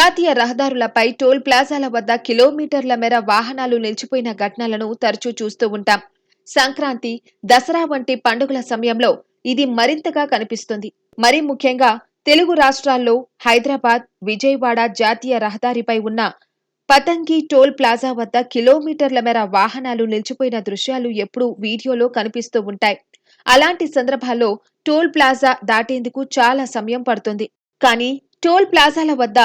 జాతీయ రహదారులపై టోల్ ప్లాజాల వద్ద కిలోమీటర్ల మేర వాహనాలు నిలిచిపోయిన ఘటనలను తరచూ చూస్తూ ఉంటాం. సంక్రాంతి, దసరా వంటి పండుగల సమయంలో ఇది మరింతగా కనిపిస్తుంది. మరీ ముఖ్యంగా తెలుగు రాష్ట్రాల్లో హైదరాబాద్, విజయవాడ జాతీయ రహదారిపై ఉన్న పతంగి టోల్ ప్లాజా వద్ద కిలోమీటర్ల మేర వాహనాలు నిలిచిపోయిన దృశ్యాలు ఎప్పుడూ వీడియోలో కనిపిస్తూ ఉంటాయి. అలాంటి సందర్భాల్లో టోల్ ప్లాజా దాటేందుకు చాలా సమయం పడుతుంది. కానీ టోల్ ప్లాజాల వద్ద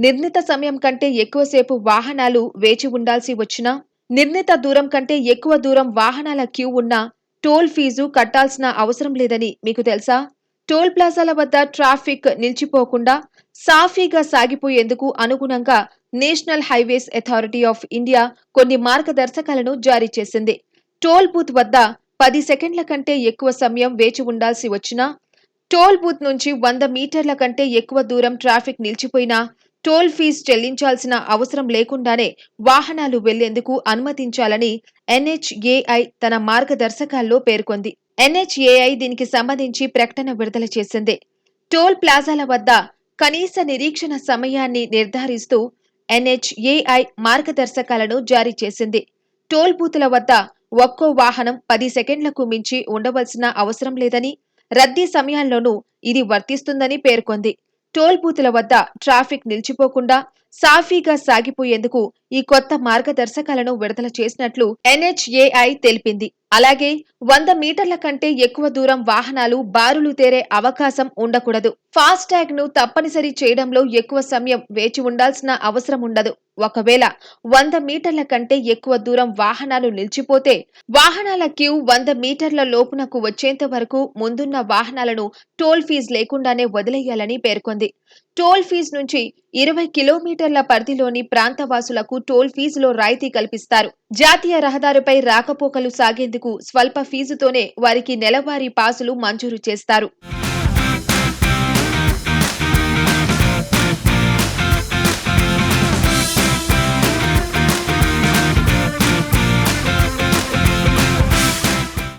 నిర్ణీత సమయం కంటే ఎక్కువసేపు వాహనాలు వేచి ఉండాల్సి వచ్చినా, నిర్ణీత దూరం కంటే ఎక్కువ దూరం వాహనాల క్యూ ఉన్నా టోల్ ఫీజు కట్టాల్సిన అవసరం లేదని మీకు తెలుసా? టోల్ ప్లాజాల వద్ద ట్రాఫిక్ నిలిచిపోకుండా సాఫీగా సాగిపోయేందుకు అనుగుణంగా national highways authority of India కొన్ని మార్గదర్శకాలను జారీ చేసింది. టోల్ బూత్ వద్ద 10 సెకండ్ల కంటే ఎక్కువ సమయం వేచి ఉండాల్సి వచ్చినా, టోల్ బూత్ నుంచి 100 మీటర్ల కంటే ఎక్కువ దూరం ట్రాఫిక్ నిలిచిపోయినా టోల్ ఫీజు చెల్లించాల్సిన అవసరం లేకుండానే వాహనాలు వెళ్లేందుకు అనుమతించాలని ఎన్హెచ్ఏఐ తన మార్గదర్శకాల్లో పేర్కొంది. ఎన్హెచ్ఏఐ దీనికి సంబంధించి ప్రకటన విడుదల చేసింది. టోల్ ప్లాజాల వద్ద కనీస నిరీక్షణ సమయాన్ని నిర్ధారిస్తూ ఎన్హెచ్ఏఐ మార్గదర్శకాలను జారీ చేసింది. టోల్ బూతుల వద్ద ఒక్కో వాహనం 10 సెకండ్లకు మించి ఉండవలసిన అవసరం లేదని, రద్దీ సమయాల్లోనూ ఇది వర్తిస్తుందని పేర్కొంది. టోల్ బూతుల వద్ద ట్రాఫిక్ నిలిచిపోకుండా సాఫీగా సాగిపోయేందుకు ఈ కొత్త మార్గదర్శకాలను విడుదల చేసినట్లు ఎన్హెచ్ఏఐ తెలిపింది. అలాగే 100 మీటర్ల కంటే ఎక్కువ దూరం వాహనాలు బారులు తేరే అవకాశం ఉండకూడదు. ఫాస్టాగ్ ను తప్పనిసరి చేయడంలో ఎక్కువ సమయం వేచి ఉండాల్సిన అవసరం ఉండదు. ఒకవేళ 100 మీటర్ల కంటే ఎక్కువ దూరం వాహనాలు నిలిచిపోతే వాహనాల క్యూ 100 మీటర్ల లోపునకు వచ్చేంత వరకు ముందున్న వాహనాలను టోల్ ఫీజు లేకుండానే వదిలేయాలని పేర్కొంది. టోల్ ఫీజు నుంచి 20 కిలోమీటర్ల పరిధిలోని ప్రాంతవాసులకు టోల్ ఫీజులో రాయితీ కల్పిస్తారు. జాతీయ రహదారిపై రాకపోకలు సాగేందుకు స్వల్ప ఫీజుతోనే వారికి నెలవారీ పాసులు మంజూరు చేస్తారు.